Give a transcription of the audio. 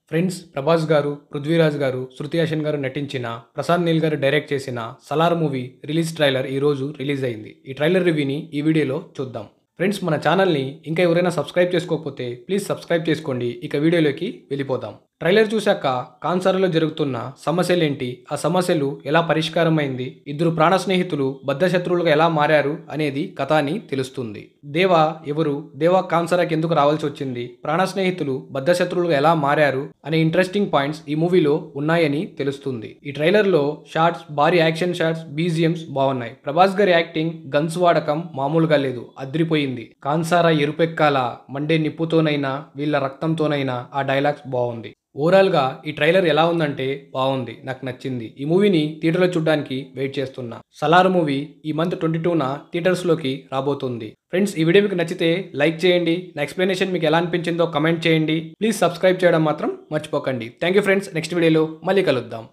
Friends Prabhas గారు, పృథ్వీరాజ్ గారు, శృతి హాసన్ గారు నటించిన, ప్రశాంత్ నీల్ గారు డైరెక్ట్ చేసిన 'సలార్' మూవీ రిలీజ్ ట్రైలర్ ఈరోజు రిలీజ్ అయింది. ఈ ట్రైలర్ రివ్యూని ఈ వీడియోలో చూద్దాం. ఫ్రెండ్స్ మన ఛానల్ని ఇంకా ఎవరైనా సబ్స్క్రైబ్ చేసుకోకపోతే ప్లీజ్ సబ్స్క్రైబ్ చేసుకోండి. ఇక వీడియోలోకి వెళ్ళిపోదాం. ట్రైలర్ చూశాక కాన్సర్లో జరుగుతున్న సమస్యలేంటి, ఆ సమస్యలు ఎలా పరిష్కారమైంది, ఇద్దరు ప్రాణ స్నేహితులు బద్ధశత్రువులుగా ఎలా మారారు అనేది కథ అని తెలుస్తుంది. దేవా ఎవరు, దేవా కాన్సరాకి ఎందుకు రావాల్సి వచ్చింది, ప్రాణ స్నేహితులు బద్ధశత్రువులుగా ఎలా మారారు అనే ఇంట్రెస్టింగ్ పాయింట్స్ ఈ మూవీలో ఉన్నాయని తెలుస్తుంది. ఈ ట్రైలర్లో షార్ట్స్, భారీ యాక్షన్ షాట్స్, బీజిఎమ్స్ బాగున్నాయి. ప్రభాస్ గారి యాక్టింగ్, గన్స్ వాడకం మామూలుగా లేదు, అద్రిపోయింది. కాన్సారా ఎరుపెక్కాల, మండే నిప్పుతోనైనా వీళ్ళ రక్తంతోనైనా ఆ డైలాగ్స్ బాగుంది. ఓవరాల్గా ఈ ట్రైలర్ ఎలా ఉందంటే బాగుంది, నాకు నచ్చింది. ఈ మూవీని థియేటర్లో చూడడానికి వెయిట్ చేస్తున్నా. 'సలార్' మూవీ ఈ మంత్ 22న థియేటర్స్లోకి రాబోతుంది. ఫ్రెండ్స్ ఈ వీడియో మీకు నచ్చితే లైక్ చేయండి. నా ఎక్స్ప్లెనేషన్ మీకు ఎలా అనిపించిందో కమెంట్ చేయండి. ప్లీజ్ సబ్స్క్రైబ్ చేయడం మాత్రం మర్చిపోకండి. Thank you friends. నెక్స్ట్ వీడియోలో మళ్ళీ కలుద్దాం.